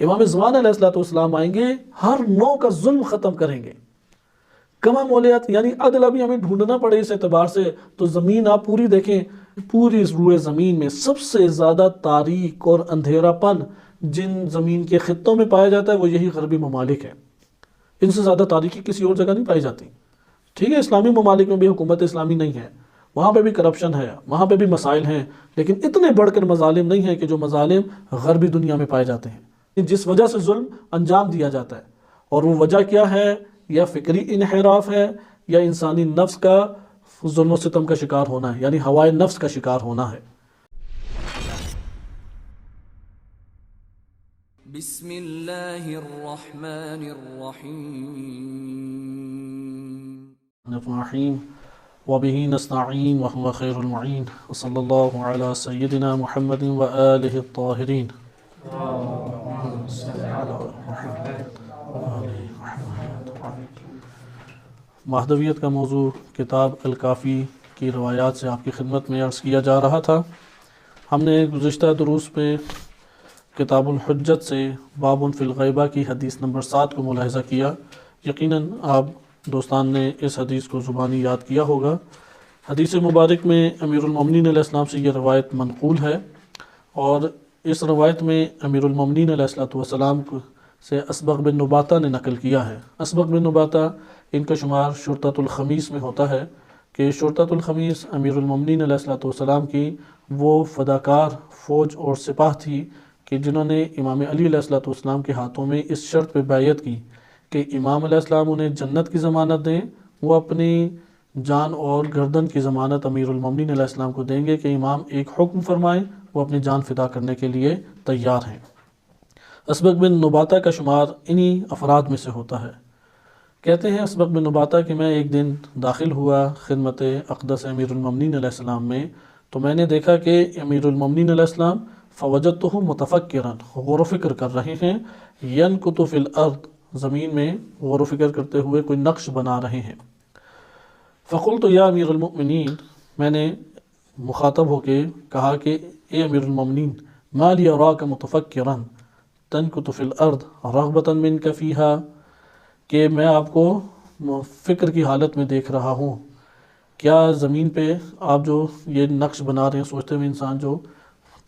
امام زمان علیہ السلام آئیں گے، ہر نوع کا ظلم ختم کریں گے. کما مولیات یعنی عدل ابھی ہمیں ڈھونڈنا پڑے اس اعتبار سے. تو زمین آپ پوری دیکھیں، پوری اس روئے زمین میں سب سے زیادہ تاریک اور اندھیرا پن جن زمین کے خطوں میں پایا جاتا ہے وہ یہی غربی ممالک ہیں. ان سے زیادہ تاریکی کسی اور جگہ نہیں پائی جاتی. ٹھیک ہے، اسلامی ممالک میں بھی حکومت اسلامی نہیں ہے، وہاں پہ بھی کرپشن ہے، وہاں پہ بھی مسائل ہیں، لیکن اتنے بڑھ کر مظالم نہیں ہیں کہ جو مظالم غربی دنیا میں پائے جاتے ہیں، جس وجہ سے ظلم انجام دیا جاتا ہے. اور وہ وجہ کیا ہے؟ یا فکری انحراف ہے، یا انسانی نفس کا ظلم و ستم کا شکار ہونا ہے، یعنی ہوائے نفس کا شکار ہونا ہے. بسم اللہ الرحمن الرحیم وبه نستعین وهو خیر المعین وصلی اللہ علی سیدنا محمد وآلہ الطاہرین. مہدویت کا موضوع کتاب الکافی کی روایات سے آپ کی خدمت میں عرض کیا جا رہا تھا. ہم نے گزشتہ دروس میں کتاب الحجت سے باب فی الغیبہ کی حدیث نمبر 7 کو ملاحظہ کیا. یقیناً آپ دوستان نے اس حدیث کو زبانی یاد کیا ہوگا. حدیث مبارک میں امیر المومنین علیہ السلام سے یہ روایت منقول ہے، اور اس روایت میں امیر المومنین علیہ السلام سے اسبغ بن نباتہ نے نقل کیا ہے. اسبغ بن نباتہ ان کا شمار شرطۃ الخمیس میں ہوتا ہے کہ شرطۃ الخمیس امیر المومنین علیہ السلام کی وہ فداکار فوج اور سپاہ تھی کہ جنہوں نے امام علی علیہ السلام کے ہاتھوں میں اس شرط پہ بیعت کی کہ امام علیہ السلام انہیں جنت کی ضمانت دیں، وہ اپنی جان اور گردن کی ضمانت امیر المومنین علیہ السلام کو دیں گے کہ امام ایک حکم فرمائیں، وہ اپنی جان فدا کرنے کے لیے تیار ہیں. اسبغ بن نباتہ کا شمار انہی افراد میں سے ہوتا ہے. کہتے ہیں اسبغ بن نباتہ کہ میں ایک دن داخل ہوا خدمت اقدس امیر المومنین علیہ السلام میں، تو میں نے دیکھا کہ امیر المومنین علیہ السلام فوجدتہ متفکرا غور و فکر کر رہے ہیں، ینکت فی الارض زمین میں غور و فکر کرتے ہوئے کوئی نقش بنا رہے ہیں. فقلت یا امیر المؤمنین، میں نے مخاطب ہو کے کہا کہ اے امیر المومنین، ما لی اراک متفکرا تنکت فی الارض رغبتا منک فیہا، کہ میں آپ کو فکر کی حالت میں دیکھ رہا ہوں، کیا زمین پہ آپ جو یہ نقش بنا رہے ہیں، سوچتے ہوئے انسان جو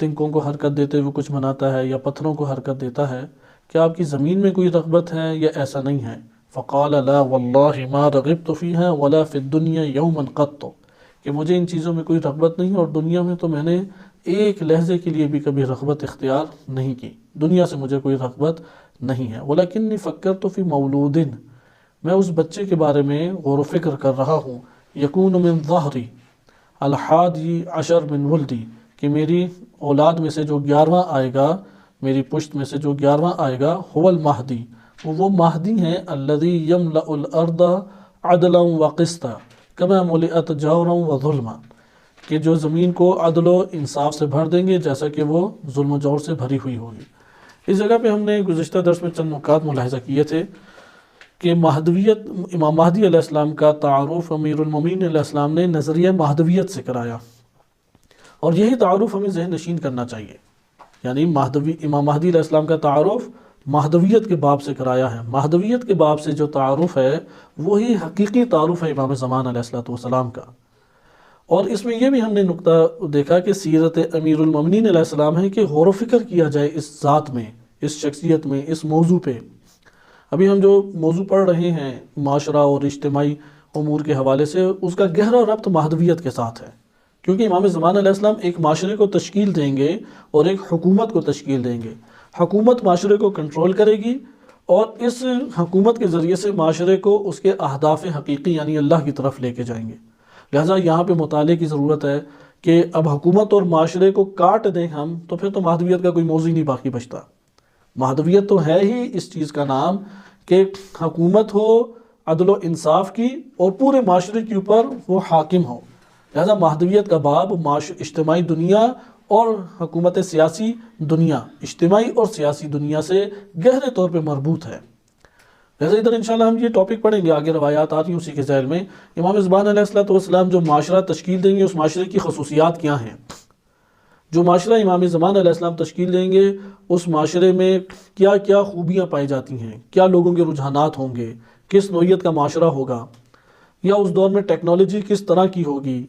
تنکوں کو حرکت دیتے ہوئے کچھ بناتا ہے یا پتھروں کو حرکت دیتا ہے، کیا آپ کی زمین میں کوئی رغبت ہے یا ایسا نہیں ہے؟ فقال لا واللہ ما رغبت فیہا ولا فی الدنیا یوما قط، کہ مجھے ان چیزوں میں کوئی رغبت نہیں، اور دنیا میں تو میں نے ایک لحظے کے لیے بھی کبھی رغبت اختیار نہیں کی، دنیا سے مجھے کوئی رغبت نہیں ہے. ولکنی فکرت فی مولود، میں اس بچے کے بارے میں غور و فکر کر رہا ہوں، یکون من ظہری الحادی عشر من ولدی، کہ میری اولاد میں سے جو 11واں آئے گا، میری پشت میں سے جو 11واں آئے گا، هو المہدی، وہ مہدی ہیں، الذی یملأ الارض عدلا وقسطا کما ملئت جورا وظلما، کہ جو زمین کو عدل و انصاف سے بھر دیں گے جیسا کہ وہ ظلم و جور سے بھری ہوئی ہوگی. اس جگہ پہ ہم نے گزشتہ درس میں چند نکات ملاحظہ کیے تھے کہ مہدویت، امام مہدی علیہ السلام کا تعارف امیر المومنین علیہ السلام نے نظریہ مہدویت سے کرایا، اور یہی تعارف ہمیں ذہن نشین کرنا چاہیے. یعنی امام مہدی علیہ السلام کا تعارف مہدویت کے باب سے کرایا ہے. مہدویت کے باب سے جو تعارف ہے وہی حقیقی تعارف ہے امام زمان علیہ السلام کا. اور اس میں یہ بھی ہم نے نقطہ دیکھا کہ سیرت امیر المومنین علیہ السلام ہے کہ غور و فکر کیا جائے اس ذات میں، اس شخصیت میں، اس موضوع پہ. ابھی ہم جو موضوع پڑھ رہے ہیں معاشرہ اور اجتماعی امور کے حوالے سے، اس کا گہرا ربط مہدویت کے ساتھ ہے، کیونکہ امام زمان علیہ السلام ایک معاشرے کو تشکیل دیں گے اور ایک حکومت کو تشکیل دیں گے. حکومت معاشرے کو کنٹرول کرے گی، اور اس حکومت کے ذریعے سے معاشرے کو اس کے اہداف حقیقی یعنی اللہ کی طرف لے کے جائیں گے. لہٰذا یہاں پہ مطالعے کی ضرورت ہے کہ اب حکومت اور معاشرے کو کاٹ دیں ہم، تو پھر تو مہدویت کا کوئی موضوع نہیں باقی بچتا. مہدویت تو ہے ہی اس چیز کا نام کہ حکومت ہو عدل و انصاف کی اور پورے معاشرے کے اوپر وہ حاکم ہو. لہذا مہدویت کا باب اجتماعی دنیا اور حکومت سیاسی دنیا، اجتماعی اور سیاسی دنیا سے گہرے طور پہ مربوط ہے. لہذا ادھر انشاءاللہ ہم یہ ٹاپک پڑھیں گے، آگے روایات آ رہی ہیں اسی کے ذیل میں. امام زمان علیہ السلام جو معاشرہ تشکیل دیں گے، اس معاشرے کی خصوصیات کیا ہیں. جو معاشرہ امام زمان علیہ السلام تشکیل دیں گے اس معاشرے میں کیا کیا خوبیاں پائی جاتی ہیں، کیا لوگوں کے رجحانات ہوں گے، کس نوعیت کا معاشرہ ہوگا، یا اس دور میں ٹیکنالوجی کس طرح کی ہوگی،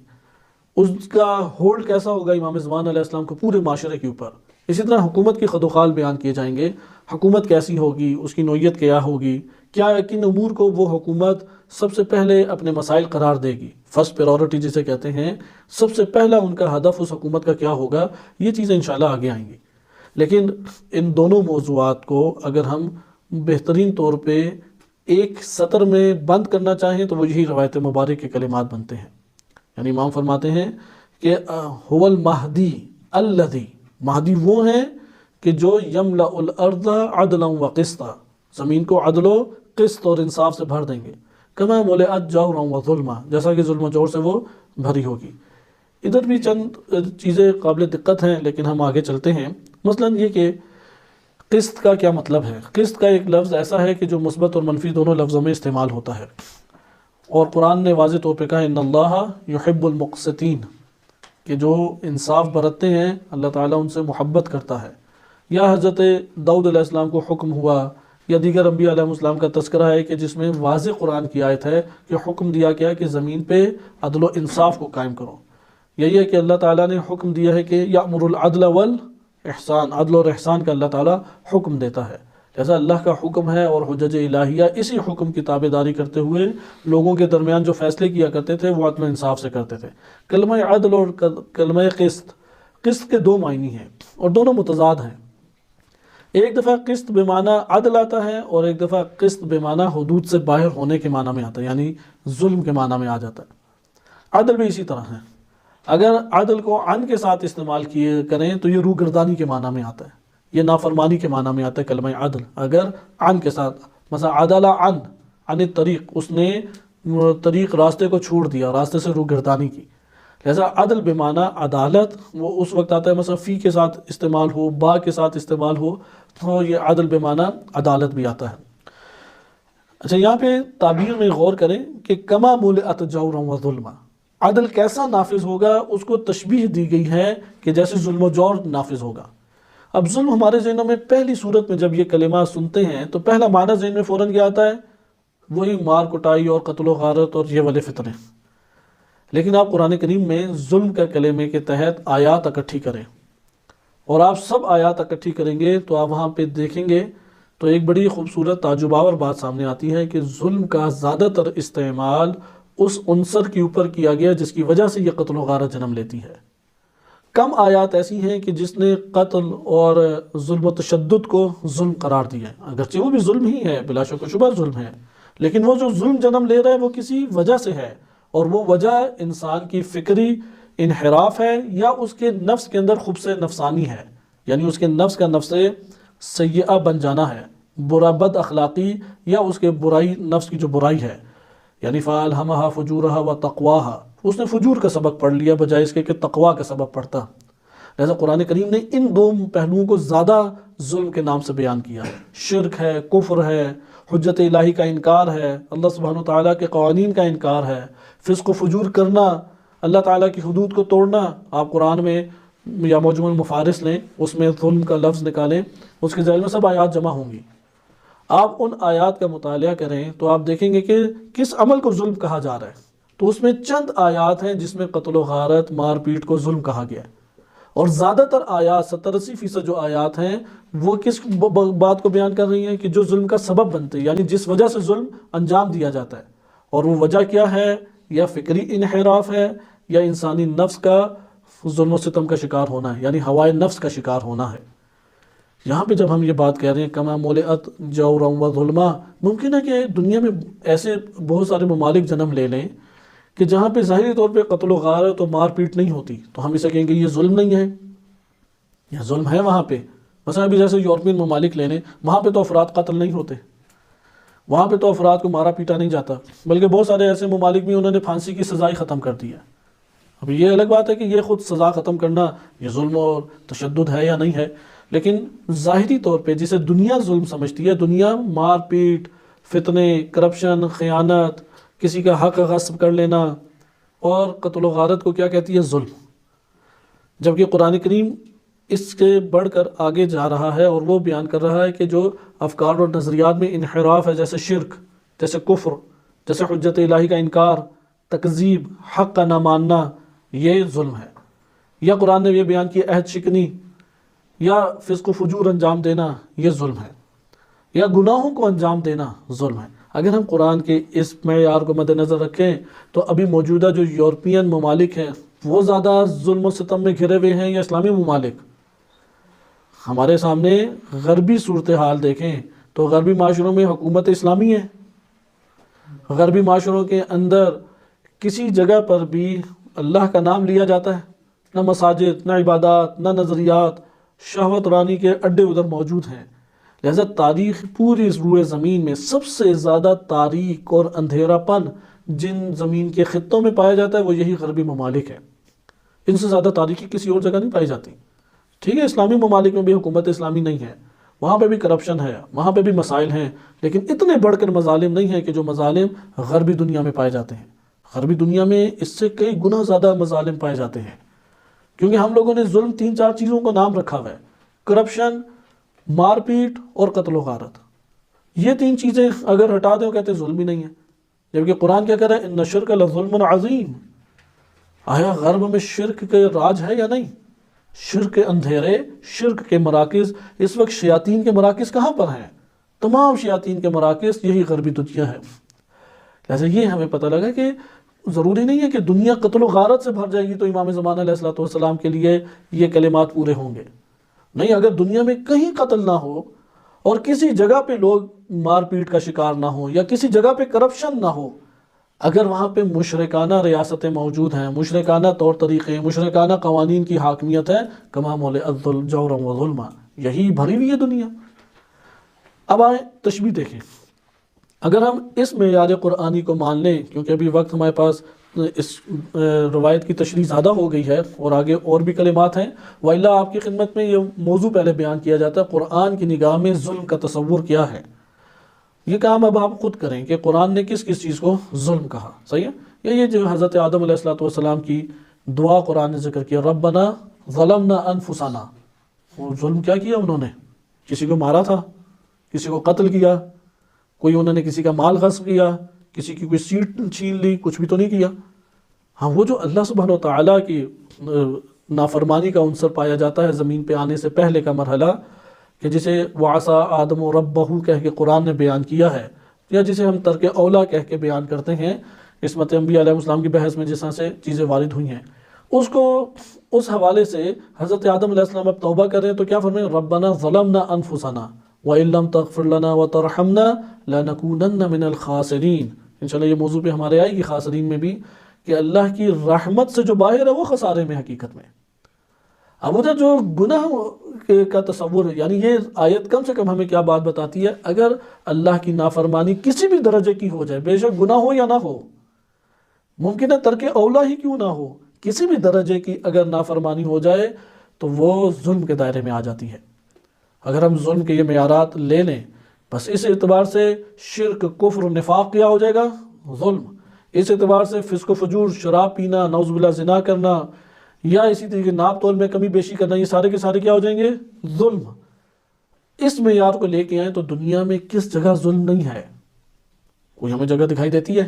اس کا ہولڈ کیسا ہوگا امام زمان علیہ السلام کو پورے معاشرے کے اوپر۔ اسی طرح حکومت کی خد و خال بیان کیے جائیں گے، حکومت کیسی ہوگی، اس کی نوعیت کیا ہوگی، کیا کن امور کو وہ حکومت سب سے پہلے اپنے مسائل قرار دے گی، فرسٹ پریورٹی جسے کہتے ہیں، سب سے پہلا ان کا ہدف اس حکومت کا کیا ہوگا، یہ چیزیں انشاءاللہ آگے آئیں گی۔ لیکن ان دونوں موضوعات کو اگر ہم بہترین طور پہ ایک سطر میں بند کرنا چاہیں تو وہ یہی روایت مبارک کے کلمات بنتے ہیں۔ یعنی امام فرماتے ہیں کہ هو المہدی الذی، مہدی وہ ہیں کہ جو یملأ الارض عدلا و قسطا، زمین کو عدل و قسط اور انصاف سے بھر دیں گے، کما ملئت جورا و ظلما، جیسا کہ ظلم و جور سے وہ بھری ہوگی۔ ادھر بھی چند چیزیں قابل دقت ہیں لیکن ہم آگے چلتے ہیں۔ مثلا یہ کہ قسط کا کیا مطلب ہے؟ قسط کا ایک لفظ ایسا ہے کہ جو مثبت اور منفی دونوں لفظوں میں استعمال ہوتا ہے، اور قرآن نے واضح طور پہ کہا ان اللہ یحب المقسطین، کہ جو انصاف برتتے ہیں اللہ تعالیٰ ان سے محبت کرتا ہے۔ یا حضرت داؤد علیہ السلام کو حکم ہوا، یا دیگر انبیاء علیہ السلام کا تذکرہ ہے کہ جس میں واضح قرآن کی آیت ہے کہ حکم دیا گیا کہ زمین پہ عدل و انصاف کو قائم کرو۔ یہی ہے کہ اللہ تعالیٰ نے حکم دیا ہے کہ یأمر العدل والاحسان، عدل اور احسان کا اللہ تعالیٰ حکم دیتا ہے۔ جیسا اللہ کا حکم ہے اور حجج الہیہ اسی حکم کی تابع داری کرتے ہوئے لوگوں کے درمیان جو فیصلے کیا کرتے تھے وہ عدل و انصاف سے کرتے تھے۔ کلمہ عدل اور کلمہ قسط، قسط کے دو معنی ہیں اور دونوں متضاد ہیں۔ ایک دفعہ قسط بے معنی عدل آتا ہے اور ایک دفعہ قسط بے معنی حدود سے باہر ہونے کے معنی میں آتا ہے، یعنی ظلم کے معنی میں آ جاتا ہے۔ عدل بھی اسی طرح ہے۔ اگر عدل کو عن کے ساتھ استعمال کیے کریں تو یہ روگردانی کے معنی میں آتا ہے، یہ نافرمانی کے معنی میں آتا ہے کلمہ عدل۔ اگر عن کے ساتھ، مثلا عدل عن الطریق، اس نے طریق راستے کو چھوڑ دیا، راستے سے روگردانی کی، لہذا عدل بے معنی عدالت وہ اس وقت آتا ہے، مثلا فی کے ساتھ استعمال ہو، با کے ساتھ استعمال ہو تو یہ عدل بے معنی عدالت بھی آتا ہے۔ اچھا یہاں پہ تعبیر میں غور کریں کہ کما ملئت جورا و ظلما، عدل کیسا نافذ ہوگا اس کو تشبیہ دی گئی ہے کہ جیسے ظلم و جور نافذ ہوگا۔ اب ظلم ہمارے ذہنوں میں پہلی صورت میں جب یہ کلمات سنتے ہیں تو پہلا معنی ذہن میں فوراً کیا آتا ہے؟ وہی مار کٹائی اور قتل و غارت اور یہ والے فتنے۔ لیکن آپ قرآن کریم میں ظلم کا کلمے کے تحت آیات اکٹھی کریں اور آپ سب آیات اکٹھی کریں گے تو آپ وہاں پہ دیکھیں گے تو ایک بڑی خوبصورت تعجب آور بات سامنے آتی ہے کہ ظلم کا زیادہ تر استعمال اس عنصر کے اوپر کیا گیا جس کی وجہ سے یہ قتل و غارت جنم لیتی ہے۔ کم آیات ایسی ہیں کہ جس نے قتل اور ظلم و تشدد کو ظلم قرار دیا ہے، اگرچہ وہ بھی ظلم ہی ہے، بلا شک و شبہ ظلم ہے، لیکن وہ جو ظلم جنم لے رہا ہے وہ کسی وجہ سے ہے، اور وہ وجہ انسان کی فکری انحراف ہے یا اس کے نفس کے اندر خبث نفسانی ہے، یعنی اس کے نفس کا نفس سیئہ بن جانا ہے، برا بد اخلاقی، یا اس کے برائی نفس کی جو برائی ہے، یعنی فَأَلْهَمَهَا فُجُورَهَا وَتَقْوَاهَا، اس نے فجور کا سبق پڑھ لیا بجائے اس کے کہ تقوی کا سبق پڑھتا۔ لہذا قرآن کریم نے ان دو پہلوؤں کو زیادہ ظلم کے نام سے بیان کیا ہے۔ شرک ہے، کفر ہے، حجت الہی کا انکار ہے، اللہ سبحانہ وتعالیٰ کے قوانین کا انکار ہے، فسق و فجور کرنا، اللہ تعالیٰ کی حدود کو توڑنا۔ آپ قرآن میں یا موجم المفارس لیں، اس میں ظلم کا لفظ نکالیں، اس کے ذیل میں سب آیات جمع ہوں گی۔ آپ ان آیات کا مطالعہ کریں تو آپ دیکھیں گے کہ کس عمل کو ظلم کہا جا رہا ہے، تو اس میں چند آیات ہیں جس میں قتل و غارت، مار پیٹ کو ظلم کہا گیا ہے، اور زیادہ تر آیات 70-80% جو آیات ہیں وہ کس بات کو بیان کر رہی ہیں کہ جو ظلم کا سبب بنتے ہیں، یعنی جس وجہ سے ظلم انجام دیا جاتا ہے، اور وہ وجہ کیا ہے؟ یا فکری انحراف ہے یا انسانی نفس کا ظلم و ستم کا شکار ہونا ہے، یعنی ہوائے نفس کا شکار ہونا ہے۔ یہاں پہ جب ہم یہ بات کہہ رہے ہیں کما ملئت جورا و ظلما، ممکن ہے کہ دنیا میں ایسے بہت سارے ممالک جنم لے لیں کہ جہاں پہ ظاہری طور پہ قتل و غارت اور مار پیٹ نہیں ہوتی، تو ہم اسے کہیں گے یہ ظلم نہیں ہے، یہ ظلم ہے وہاں پہ۔ مثلا ابھی جیسے یورپین ممالک لے لیں، وہاں پہ تو افراد قتل نہیں ہوتے، وہاں پہ تو افراد کو مارا پیٹا نہیں جاتا، بلکہ بہت سارے ایسے ممالک بھی انہوں نے پھانسی کی سزا ہی ختم کر دی ہے۔ اب یہ الگ بات ہے کہ یہ خود سزا ختم کرنا یہ ظلم اور تشدد ہے یا نہیں ہے، لیکن ظاہری طور پہ جسے دنیا ظلم سمجھتی ہے، دنیا مار پیٹ، فتنے، کرپشن، خیانت، کسی کا حق غصب کر لینا اور قتل و غارت کو کیا کہتی ہے؟ ظلم۔ جبکہ قرآن کریم اس کے بڑھ کر آگے جا رہا ہے اور وہ بیان کر رہا ہے کہ جو افکار اور نظریات میں انحراف ہے، جیسے شرک، جیسے کفر، جیسے حجت الہی کا انکار، تکذیب، حق کا نہ ماننا، یہ ظلم ہے۔ یا قرآن نے یہ بیان کی عہد شکنی یا فسق و فجور انجام دینا، یہ ظلم ہے۔ یا گناہوں کو انجام دینا ظلم ہے۔ اگر ہم قرآن کے اس معیار کو مد نظر رکھیں تو ابھی موجودہ جو یورپین ممالک ہیں وہ زیادہ ظلم و ستم میں گھرے ہوئے ہیں یا اسلامی ممالک؟ ہمارے سامنے غربی صورتحال دیکھیں تو غربی معاشروں میں حکومت اسلامی ہے، غربی معاشروں کے اندر کسی جگہ پر بھی اللہ کا نام لیا جاتا ہے، نہ مساجد، نہ عبادات، نہ نظریات، شہوت رانی کے اڈے ادھر موجود ہیں۔ لہذا تاریخ پوری روئے زمین میں سب سے زیادہ تاریک اور اندھیرا پن جن زمین کے خطوں میں پایا جاتا ہے وہ یہی غربی ممالک ہے۔ ان سے زیادہ تاریکی کسی اور جگہ نہیں پائی جاتی۔ ٹھیک ہے، اسلامی ممالک میں بھی حکومت اسلامی نہیں ہے، وہاں پہ بھی کرپشن ہے، وہاں پہ بھی مسائل ہیں، لیکن اتنے بڑھ کر مظالم نہیں ہیں کہ جو مظالم غربی دنیا میں پائے جاتے ہیں۔ غربی دنیا میں اس سے کئی گنا زیادہ مظالم پائے جاتے ہیں، کیونکہ ہم لوگوں نے ظلم 3-4 چیزوں کو نام رکھا ہوا ہے: کرپشن، مار پیٹ اور قتل و غارت۔ یہ 3 چیزیں اگر ہٹا دیں کہتے ہیں ظلم ہی نہیں ہے، جبکہ قرآن کیا کہہ رہا ہے؟ ان الشرک لظلم عظیم۔ آیا غرب میں شرک کے راج ہے یا نہیں؟ شرک کے اندھیرے، شرک کے مراکز، اس وقت شیاطین کے مراکز کہاں پر ہیں؟ تمام شیاطین کے مراکز یہی غربی دنیا ہے۔ لہذا یہ ہمیں پتہ لگا کہ ضروری نہیں ہے کہ دنیا قتل و غارت سے بھر جائے گی تو امام زمانہ علیہ الصلوۃ والسلام کے لیے یہ کلمات پورے ہوں گے۔ نہیں، اگر دنیا میں کہیں قتل نہ ہو اور کسی جگہ پہ لوگ مار پیٹ کا شکار نہ ہو یا کسی جگہ پہ کرپشن نہ ہو، اگر وہاں پہ مشرکانہ ریاستیں موجود ہیں، مشرکانہ طور طریقے، مشرکانہ قوانین کی حاکمیت ہے، کما ملئت جورا و ظلما، یہی بھری ہوئی ہے دنیا۔ اب آئیں تشبیہ دیکھیں۔ اگر ہم اس معیار قرآنی کو مان لیں، کیونکہ ابھی وقت ہمارے پاس اس روایت کی تشریح زیادہ ہو گئی ہے اور آگے اور بھی کلمات ہیں، وَإِلَّا آپ کی خدمت میں یہ موضوع پہلے بیان کیا جاتا ہے، قرآن کی نگاہ میں ظلم کا تصور کیا ہے۔ یہ کام اب آپ خود کریں کہ قرآن نے کس کس چیز کو ظلم کہا، صحیح ہے؟ یہ جو حضرت آدم علیہ الصلوۃ والسلام کی دعا قرآن نے ذکر کیا، ربنا ظلمنا انفسنا، وہ ظلم کیا کیا انہوں نے؟ کسی کو مارا تھا، کسی کو قتل کیا، کوئی انہوں نے کسی کا مال غصب کیا، کسی کی کوئی سیٹ چھین لی، کچھ بھی تو نہیں کیا۔ ہاں، وہ جو اللہ سبحانہ و تعالیٰ کی نافرمانی کا عنصر پایا جاتا ہے زمین پہ آنے سے پہلے کا مرحلہ، کہ جسے وعصا آدم و ربہ کہہ کے قرآن نے بیان کیا ہے، یا جسے ہم ترک اولا کہہ کے بیان کرتے ہیں عصمت انبیاء علیہ السلام کی بحث میں جس طرح سے چیزیں وارد ہوئی ہیں، اس حوالے سے حضرت آدم علیہ السلام اب توبہ کر رہے ہیں تو کیا فرمائیں؟ ربنا ظلمنا انفسنا وَإِن لَمْ تَغْفِرْ لَنَا وَتَرْحَمْنَا لَنَكُونَنَّ مِنَ الْخَاسِرِينَ۔ انشاءاللہ یہ موضوع پہ ہمارے آئے گی خاسرین میں بھی، کہ اللہ کی رحمت سے جو باہر ہے وہ خسارے میں حقیقت میں۔ اب ادھر جو گناہ کا تصور ہے، یعنی یہ آیت کم سے کم ہمیں کیا بات بتاتی ہے؟ اگر اللہ کی نافرمانی کسی بھی درجے کی ہو جائے، بے شک گناہ ہو یا نہ ہو، ممکن ہے ترک اولا ہی کیوں نہ ہو، کسی بھی درجے کی اگر نافرمانی ہو جائے تو وہ ظلم کے دائرے میں آ جاتی ہے۔ اگر ہم ظلم کے یہ معیارات لے لیں، بس اس اعتبار سے شرک، کفر و نفاق کیا ہو جائے گا؟ ظلم۔ اس اعتبار سے فسق و فجور، شراب پینا، نعوذ باللہ زنا کرنا، یا اسی طریقے ناپ تول میں کمی بیشی کرنا، یہ سارے کے سارے کیا ہو جائیں گے؟ ظلم۔ اس معیار کو لے کے آئیں تو دنیا میں کس جگہ ظلم نہیں ہے؟ کوئی ہمیں جگہ دکھائی دیتی ہے؟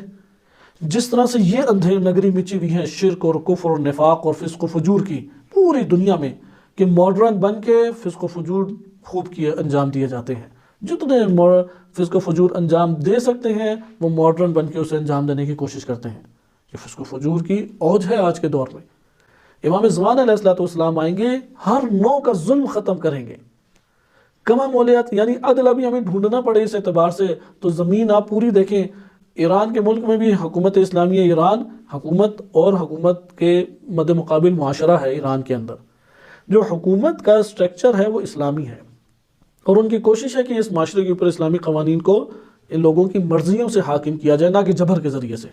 جس طرح سے یہ اندھیر نگری مچی ہوئی ہے شرک اور کفر اور نفاق اور فسق و فجور کی پوری دنیا میں، کہ ماڈرن بن کے فسق و فجور خوب کیے انجام دیے جاتے ہیں۔ جتنے فسق و فجور انجام دے سکتے ہیں وہ ماڈرن بن کے اسے انجام دینے کی کوشش کرتے ہیں۔ یہ فسق و فجور کی اوج ہے آج کے دور میں۔ امام زمان علیہ الصلوۃ والسلام آئیں گے، ہر نوع کا ظلم ختم کریں گے۔ کما مولیات یعنی عدل ابھی ہمیں ڈھونڈنا پڑے اس اعتبار سے، تو زمین آپ پوری دیکھیں، ایران کے ملک میں بھی حکومت اسلامیہ ایران حکومت اور حکومت کے مد مقابل معاشرہ ہے۔ ایران کے اندر جو حکومت کا سٹرکچر ہے وہ اسلامی ہے، اور ان کی کوشش ہے کہ اس معاشرے کے اوپر اسلامی قوانین کو ان لوگوں کی مرضیوں سے حاکم کیا جائے، نہ کہ جبر کے ذریعے سے۔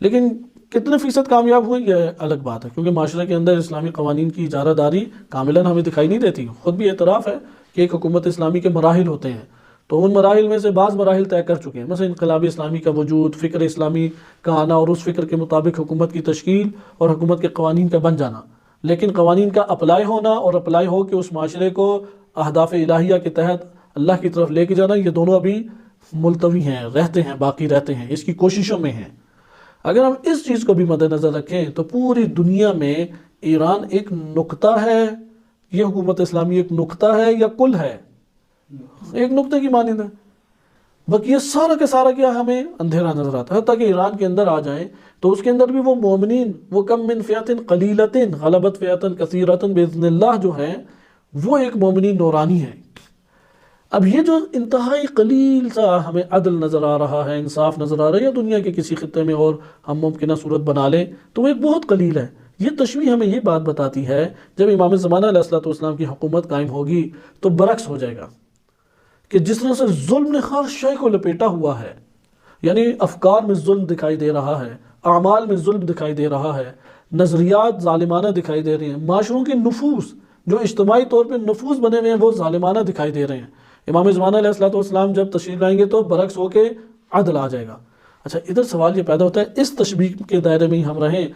لیکن کتنے فیصد کامیاب ہوئے یہ الگ بات ہے، کیونکہ معاشرے کے اندر اسلامی قوانین کی اجارہ داری کاملاً ہمیں دکھائی نہیں دیتی۔ خود بھی اعتراف ہے کہ ایک حکومت اسلامی کے مراحل ہوتے ہیں، تو ان مراحل میں سے بعض مراحل طے کر چکے ہیں، مثلا انقلاب اسلامی کا وجود، فکر اسلامی کا آنا اور اس فکر کے مطابق حکومت کی تشکیل اور حکومت کے قوانین کا بن جانا۔ لیکن قوانین کا اپلائی ہونا اور اپلائی ہو کے اس معاشرے کو اہداف الہیہ کے تحت اللہ کی طرف لے کے جانا، یہ دونوں ابھی ملتوی ہیں، رہتے ہیں، باقی رہتے ہیں، اس کی کوششوں میں ہیں۔ اگر ہم اس چیز کو بھی مد نظر رکھیں تو پوری دنیا میں ایران ایک نقطہ ہے، یہ حکومت اسلامی ایک نقطہ ہے یا کل ہے؟ ایک نقطے کی مانند ہے۔ باقی یہ سارا کا سارا کیا ہمیں اندھیرا نظر آتا ہے، حتیٰ کہ ایران کے اندر آ جائیں تو اس کے اندر بھی وہ مومنین، وہ کم من فئۃ قلیلۃ غلبت فئۃ کثیرۃ باذن اللہ جو ہے وہ ایک مومنین نورانی ہے۔ اب یہ جو انتہائی قلیل سا ہمیں عدل نظر آ رہا ہے، انصاف نظر آ رہا ہے، یا دنیا کے کسی خطے میں اور ہم ممکنہ صورت بنا لیں تو وہ ایک بہت قلیل ہے۔ یہ تشبیہ ہمیں یہ بات بتاتی ہے جب امام زمانہ علیہ الصلوۃ والسلام کی حکومت قائم ہوگی تو برعکس ہو جائے گا کہ جس طرح سے ظلم نے ہر شے کو لپیٹا ہوا ہے، یعنی افکار میں ظلم دکھائی دے رہا ہے، اعمال میں ظلم دکھائی دے رہا ہے، نظریات ظالمانہ دکھائی دے رہے ہیں، معاشروں کے نفوس جو اجتماعی طور پہ نفوس بنے ہوئے ہیں وہ ظالمانہ دکھائی دے رہے ہیں۔ امام زمانہ علیہ الصلوۃ والسلام جب تشریف لائیں گے تو برعکس ہو کے عدل آ جائے گا۔ اچھا، ادھر سوال یہ پیدا ہوتا ہے اس تشبیہ کے دائرے میں ہی ہم رہیں